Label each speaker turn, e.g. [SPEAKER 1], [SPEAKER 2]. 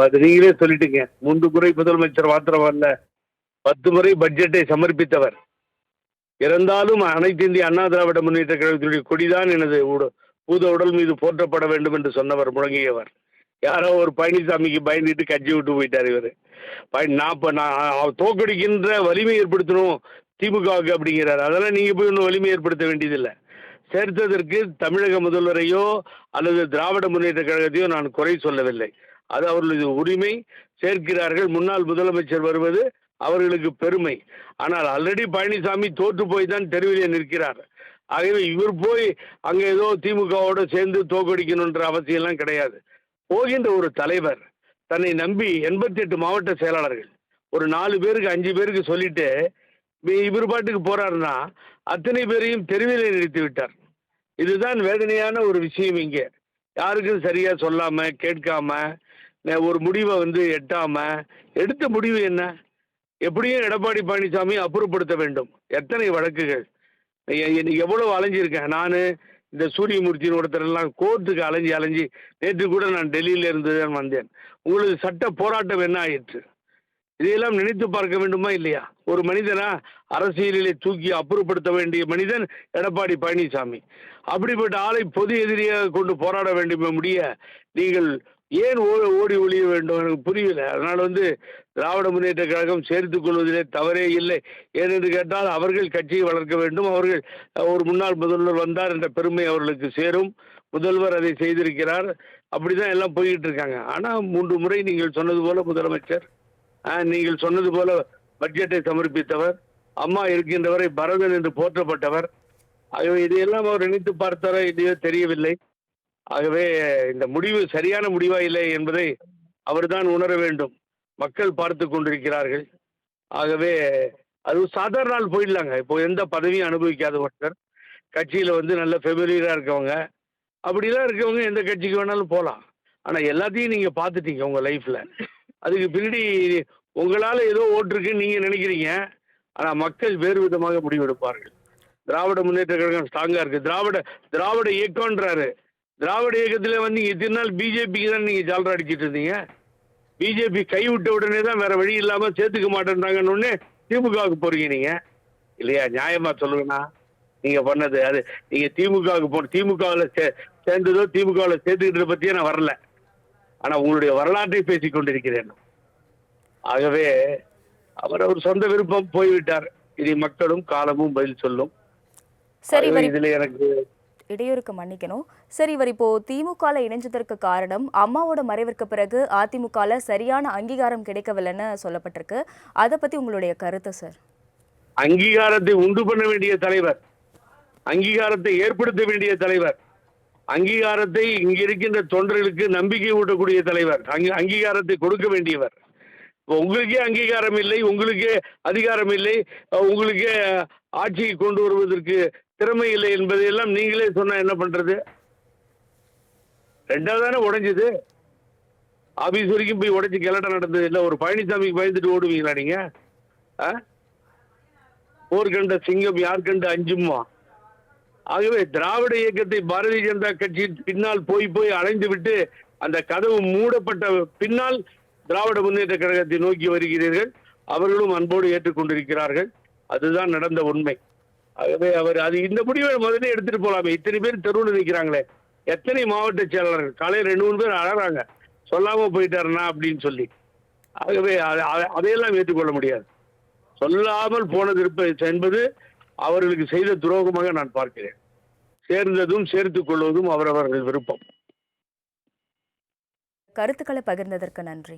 [SPEAKER 1] அது நீங்களே சொல்லிட்டீங்க. 3 முறை முதலமைச்சர் மாத்திரமல்ல, 10 முறை பட்ஜெட்டை சமர்ப்பித்தவர். இறந்தாலும் அனைத்து இந்திய அண்ணா திராவிட முன்னேற்ற கழகத்தினுடைய கொடிதான் எனது பூத உடல் மீது போற்றப்பட வேண்டும் என்று சொன்னவர், முழங்கியவர். யாரோ ஒரு பழனிசாமிக்கு பயந்துட்டு கட்சி விட்டு போயிட்டார் இவரு. நான் தோக்கடிக்கின்ற வலிமை ஏற்படுத்தணும் திமுகவுக்கு அப்படிங்கிறார். அதெல்லாம் நீங்க போய் இன்னும் வலிமை ஏற்படுத்த வேண்டியதில்லை. சேர்த்ததற்கு தமிழக முதல்வரையோ அல்லது திராவிட முன்னேற்ற கழகத்தையோ நான் குறை சொல்லவில்லை. அது அவர்களது உரிமை. சேர்க்கிறார்கள். முன்னாள் முதலமைச்சர் வருவது அவர்களுக்கு பெருமை. ஆனால் ஆல்ரெடி பழனிசாமி தோற்று போய் தான் தெருவிலே நிற்கிறார். ஆகவே இவர் போய் அங்க ஏதோ திமுகவோட சேர்ந்து தோக்கடிக்கணுன்ற அவசியம் எல்லாம் கிடையாது. போகின்ற ஒரு தலைவர் தன்னை நம்பி 88 மாவட்ட செயலாளர்கள் ஒரு 4 பேருக்கு 5 பேருக்கு சொல்லிட்டு இவர் பாட்டுக்கு போறாருன்னா அத்தனை பேரையும் தெருவிலே நிறுத்தி விட்டார். இதுதான் வேதனையான ஒரு விஷயம். இங்கே யாருக்கும் சரியா சொல்லாம கேட்காம ஒரு முடிவை எட்டாம எடுத்த முடிவு என்ன? எப்படியும் எடப்பாடி பழனிசாமி அப்புறப்படுத்த வேண்டும். எத்தனை வழக்குகள் எவ்வளவு அலைஞ்சிருக்கேன் நான். இந்த சூரியமூர்த்தியின் ஒருத்தரெல்லாம் கோர்ட்டுக்கு அலைஞ்சி நேற்று கூட நான் டெல்லியில இருந்து தான் வந்தேன். உங்களுக்கு சட்ட போராட்டம் என்ன ஆயிற்று? இதையெல்லாம் நினைத்து பார்க்க வேண்டுமா இல்லையா? ஒரு மனிதனா அரசியலிலே தூக்கி அப்புறப்படுத்த வேண்டிய மனிதன் எடப்பாடி பழனிசாமி. அப்படிப்பட்ட ஆளை பொது எதிரியாக கொண்டு போராட வேண்டும் முடிய நீங்கள் ஏன் ஓடி ஒழிய வேண்டும்? எனக்கு புரியல. அதனால திராவிட முன்னேற்ற கழகம் சேர்த்துக் கொள்வதிலே தவறே இல்லை. ஏனென்று கேட்டால் அவர்கள் கட்சியை வளர்க்க வேண்டும். அவர்கள் ஒரு முன்னாள் முதல்வர் வந்தார் என்ற பெருமை அவர்களுக்கு சேரும். முதல்வர் அதை செய்திருக்கிறார். அப்படிதான் எல்லாம் போய்கிட்டு இருக்காங்க. ஆனா 3 முறை நீங்கள் சொன்னது போல முதலமைச்சர், நீங்கள் சொன்னது போல பட்ஜெட்டை சமர்ப்பித்தவர், அம்மா இருக்கின்றவரை பரதன் என்று போற்றப்பட்டவர். ஆகவே இதையெல்லாம் அவர் நினைத்து பார்த்தாரோ இல்லையோ தெரியவில்லை. ஆகவே இந்த முடிவு சரியான முடிவா இல்லை என்பதை அவர்தான் உணர வேண்டும். மக்கள் பார்த்து கொண்டிருக்கிறார்கள். ஆகவே அது சாதாரண நாள் போயிடலாங்க. இப்போ எந்த பதவியும் அனுபவிக்காத ஒருத்தர் கட்சியில நல்ல ஃபெமிலியரா இருக்கவங்க, அப்படிலாம் இருக்கவங்க எந்த கட்சிக்கு வேணாலும் போகலாம். ஆனா எல்லாத்தையும் நீங்க பார்த்துட்டீங்க உங்க லைஃப்ல. அதுக்கு பின்னாடி உங்களால ஏதோ ஓட்டுருக்குன்னு நீங்க நினைக்கிறீங்க. ஆனா மக்கள் வேறு விதமாக முடிவெடுப்பார்கள். திராவிட முன்னேற்ற கழகம் ஸ்ட்ராங்கா இருக்கு. திராவிட இயக்கம்ன்றாரு. திராவிட இயக்கத்துல இத்தனை நாள் பிஜேபிக்கு தான் நீங்க ஜாலரா அடிச்சிட்டு இருந்தீங்க. பிஜேபி கைவிட்ட உடனே தான் வேற வழி இல்லாம சேர்த்துக்க மாட்டேன்றாங்கன்னு திமுகவுக்கு போறீங்க நீங்க இல்லையா? நியாயமா சொல்லுங்கண்ணா. நீங்க பண்ணது அது. நீங்க திமுகவுக்கு திமுகவில் சேர்ந்ததோ திமுகவில் சேர்த்துக்கிட்டதை பத்தியே நான் வரல. ஆனா உங்களுடைய வரலாற்றை பேசிக் கொண்டிருக்கிறேன். ஆகவே அவர் சொந்த விருப்பம் போய்விட்டார். இனி மக்களும் காலமும் பதில் சொல்லும்.
[SPEAKER 2] சரி,
[SPEAKER 1] இதுல எனக்கு
[SPEAKER 2] இடையூறுக்கு மன்னிக்கணும். சரி, இவர் இப்போ திமுகல இணைஞ்சதற்கு காரணம் அம்மாவோட மறைவிற்கு பிறகு அதிமுகல சரியான அங்கீகாரம் கிடைக்கவில்லைன்னு சொல்லப்பட்டிருக்கு. அதை பத்தி உங்களுடைய கருத்து சார்?
[SPEAKER 1] அங்கீகாரத்தை உண்டு பண்ண வேண்டிய தலைவர், அங்கீகாரத்தை ஏற்படுத்த வேண்டிய தலைவர், அங்கீகாரத்தை இங்க இருக்கின்ற தொண்டர்களுக்கு நம்பிக்கை ஊட்டக்கூடிய தலைவர், அங்கீகாரத்தை கொடுக்க வேண்டியவர். உங்களுக்கே அங்கீகாரம் இல்லை, உங்களுக்கே அதிகாரம் இல்லை, உங்களுக்கே ஆட்சியை கொண்டு வருவதற்கு திறமை இல்லை என்பதையெல்லாம் நீங்களே சொன்னா என்ன பண்றது? ரெண்டாவதானே உடைஞ்சது. ஆபீஸ் வரைக்கும் போய் உடைச்சு கிளட்ட நடந்தது இல்லை. ஒரு பழனிசாமிக்கு பயந்துட்டு ஓடுவீங்களா நீங்க? போர் கண்ட சிங்கம் யார் கண்டு அஞ்சுமா? ஆகவே திராவிட இயக்கத்தை பாரதிய ஜனதா கட்சியின் பின்னால் போய் அலைந்து விட்டு அந்த கதவு மூடப்பட்ட பின்னால் திராவிட முன்னேற்ற கழகத்தை நோக்கி வருகிறீர்கள். அவர்களும் அன்போடு ஏற்றுக்கொண்டிருக்கிறார்கள். அதுதான் நடந்த உண்மை. ஆகவே அவர் இந்த முடிவை முதல்ல எடுத்துட்டு போலாமே. இத்தனை பேர் தெருவில் நிற்கிறாங்களே, எத்தனை மாவட்ட செயலாளர்கள் காலையில் 2-3 பேர் அழறாங்க சொல்லாம போயிட்டாருன்னா அப்படின்னு சொல்லி. ஆகவே அதையெல்லாம் ஏற்றுக்கொள்ள முடியாது. சொல்லாமல் போனது என்பது அவர்களுக்கு செய்த துரோகமாக நான் பார்க்கிறேன். சேர்ந்ததும் சேர்த்துக் கொள்வதும் அவரவர்கள் விருப்பம்.
[SPEAKER 2] கருத்துக்களை பகிர்ந்ததற்கு நன்றி.